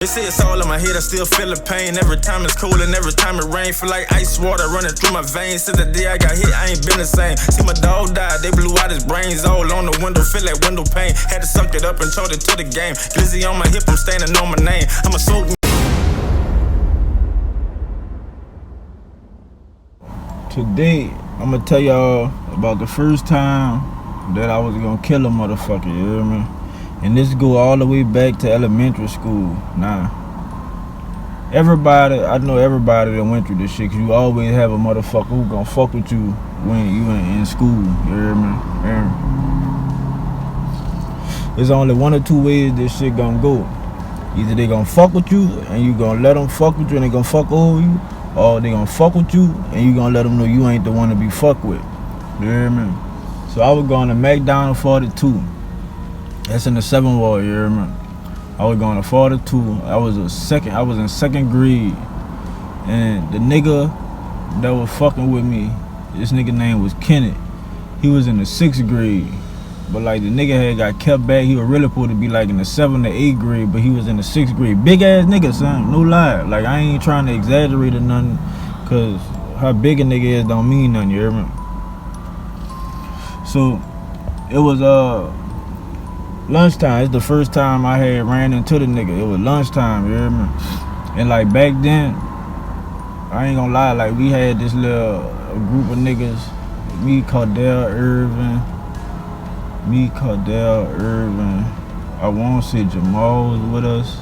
They say it's all in my head, I still feel the pain. Every time it's cold and every time it rain, feel like ice water running through my veins. Since the day I got hit, I ain't been the same. See my dog die, they blew out his brains all on the window, feel like window pane. Had to suck it up and told it to the game. Glizzy on my hip, I'm standing on my name. I'm a soul. Today, I'm gonna tell y'all about the first time that I was gonna kill a motherfucker, you hear me? And this go all the way back to elementary school. Nah, I know everybody that went through this shit, 'cause you always have a motherfucker who gonna fuck with you when you in school, you hear me? Yeah. There's only one or two ways this shit gonna go. Either they gonna fuck with you and you gonna let them fuck with you and they gonna fuck over you, or they gonna fuck with you and you gonna let them know you ain't the one to be fucked with, you hear me? So I was going to McDonald 42. That's in the 7th ward, you hear me? I was going to 42. I was in second grade. And the nigga that was fucking with me, this nigga name was Kenneth. He was in the 6th grade. But like the nigga had got kept back. He was really supposed to be like in the 7th or 8th grade, but he was in the 6th grade. Big ass nigga, son, no lie. Like I ain't trying to exaggerate or nothing, cause how big a nigga is don't mean nothing, you hear me? So it was lunchtime. It's the first time I had ran into the nigga. It was lunchtime, you hear me? And like back then, I ain't gonna lie, like we had this little group of niggas. Me, Cardell, Irvin. I won't say Jamal was with us.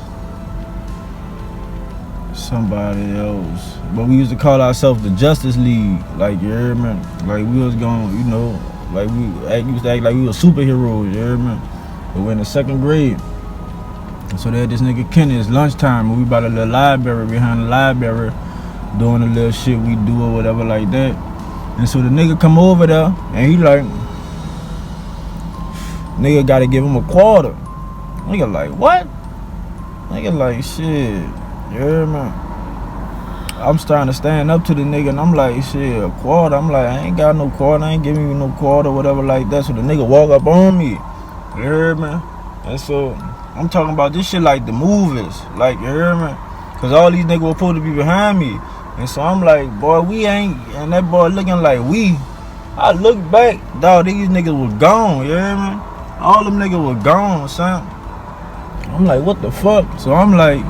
Somebody else. But we used to call ourselves the Justice League. Like, you hear me? Like we was going, you know, like we used to act like we were superheroes, you hear me? But we're in the 2nd grade. So they had this nigga Kenny, it's lunchtime, and we by the little library, behind the library, doing the little shit we do or whatever like that. And so the nigga come over there, and he like, nigga gotta give him a quarter. Nigga like, what? Nigga like, shit, you hear me? I'm starting to stand up to the nigga, and I'm like, shit, a quarter? I'm like, I ain't got no quarter, I ain't giving you no quarter, whatever like that. So the nigga walk up on me, you hear me? And so I'm talking about this shit like the movies, like, you hear me? Cause all these niggas were supposed to be behind me. And so I'm like, boy, we ain't, and that boy looking like we. I look back, dog, these niggas was gone, you hear me? All them niggas was gone, son. I'm like, what the fuck? So I'm like,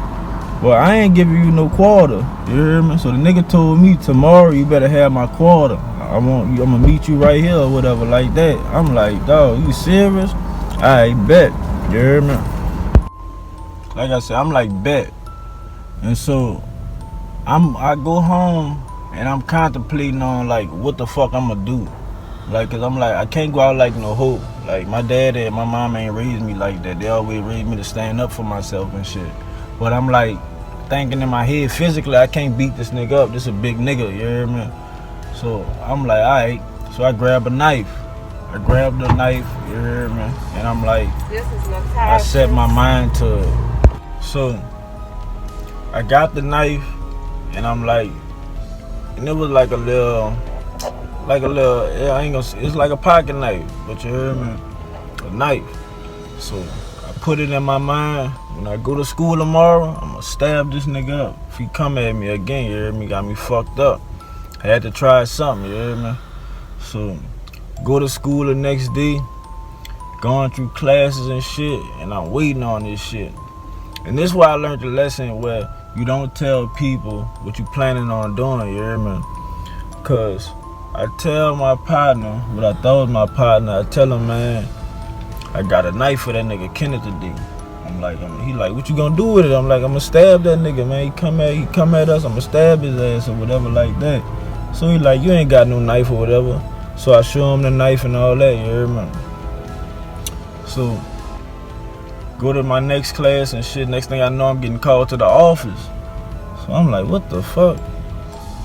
well, I ain't giving you no quarter, you hear me? So the nigga told me, tomorrow you better have my quarter. I'm gonna meet you right here or whatever like that. I'm like, dog, you serious? I bet, you hear me? Like I said, I'm like, bet. And so I go home and I'm contemplating on like what the fuck I'm gonna do. Like, cause I'm like, I can't go out like no hoe. Like my dad and my mom ain't raised me like that. They always raised me to stand up for myself and shit. But I'm like thinking in my head, physically I can't beat this nigga up. This a big nigga, you hear me? So I'm like, alright. So I grab a knife. I grabbed the knife, you hear me? And I'm like, I set my mind to it. So I got the knife and I'm like, and it was like a little, yeah, I ain't gonna say, it's like a pocket knife, but you hear me? A knife. So I put it in my mind, when I go to school tomorrow, I'm gonna stab this nigga up. If he come at me again, you hear me? Got me fucked up. I had to try something, you hear me? So go to school the next day, going through classes and shit, and I'm waiting on this shit. And this is why I learned the lesson where you don't tell people what you planning on doing, you hear me? Cause I tell my partner, what I thought was my partner, I tell him, man, I got a knife for that nigga Kenneth today. I'm like, he like, what you gonna do with it? I'm like, I'm gonna stab that nigga, man. He come at us, I'm gonna stab his ass or whatever like that. So he like, you ain't got no knife or whatever. So I show him the knife and all that, you hear me? So go to my next class and shit. Next thing I know, I'm getting called to the office. So I'm like, what the fuck?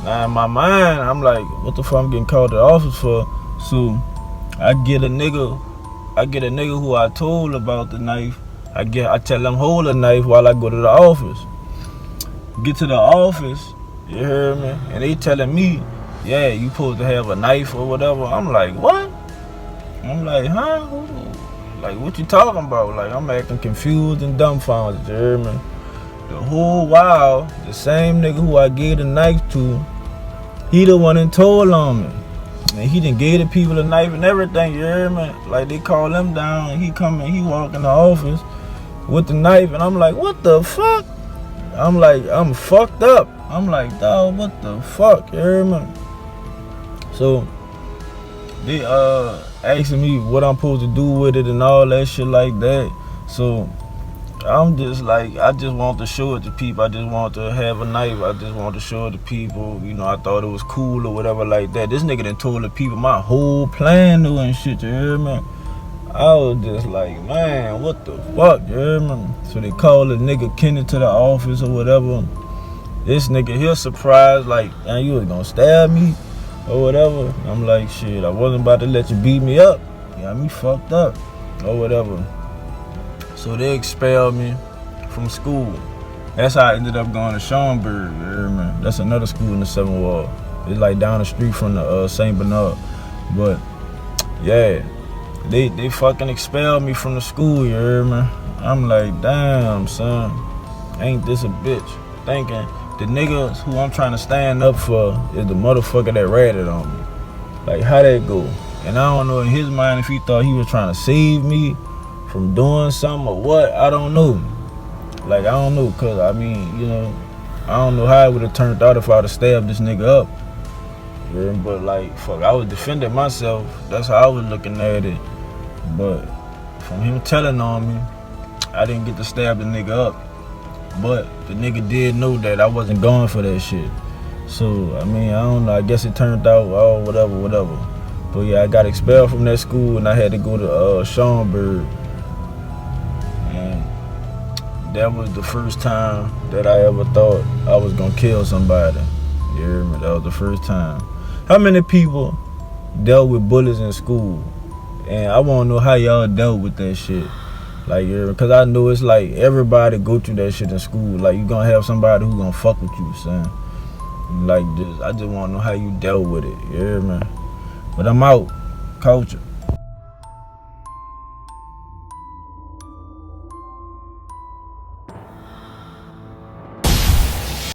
Now in my mind, I'm like, what the fuck I'm getting called to the office for? So I get a nigga who I told about the knife. I tell him hold the knife while I go to the office. Get to the office, you hear me? And they telling me, yeah, you supposed to have a knife or whatever. I'm like, what? I'm like, huh? Like, what you talking about? Like, I'm acting confused and dumbfounded, you hear me? the whole while, the same nigga who I gave the knife to, he the one that told on me. And he done gave the people a knife and everything, you hear me? Like, they call him down, he come in, he walk in the office with the knife, and I'm like, what the fuck? I'm like, I'm fucked up. I'm like, dawg, what the fuck, you hear me? So, they asking me what I'm supposed to do with it and all that shit like that. So, I'm just like, I just want to show it to people. I just want to have a knife. I just want to show it to people. You know, I thought it was cool or whatever like that. This nigga done told the people my whole plan though and shit, you hear me? I was just like, man, what the fuck, you hear me? So they called the nigga Kenny to the office or whatever. This nigga here surprised, like, man, you was gonna stab me or whatever. I'm like, shit, I wasn't about to let you beat me up. You got me fucked up or whatever. So they expelled me from school. That's how I ended up going to Schaumburg, you hear me? That's another school in the 7th Ward. It's like down the street from the St. Bernard. But, yeah, they fucking expelled me from the school, you hear me? I'm like, damn, son, ain't this a bitch? Thinking the niggas who I'm trying to stand up for is the motherfucker that ratted on me. Like, how that go? And I don't know in his mind if he thought he was trying to save me from doing something or what, I don't know. Like, I don't know, cause I mean, you know, I don't know how it would have turned out if I'd have stabbed this nigga up. Yeah, but like, fuck, I was defending myself. That's how I was looking at it. But from him telling on me, I didn't get to stab the nigga up. But the nigga did know that I wasn't going for that shit. So, I mean, I don't know, I guess it turned out, oh, whatever. But yeah, I got expelled from that school and I had to go to Schaumburg. That was the first time that I ever thought I was gonna kill somebody. You hear me? That was the first time. How many people dealt with bullies in school? And I wanna know how y'all dealt with that shit. Like, cause I know it's like everybody go through that shit in school. Like, you gonna have somebody who gonna fuck with you, son. Like, I just wanna know how you dealt with it. You hear me? But I'm out. Culture.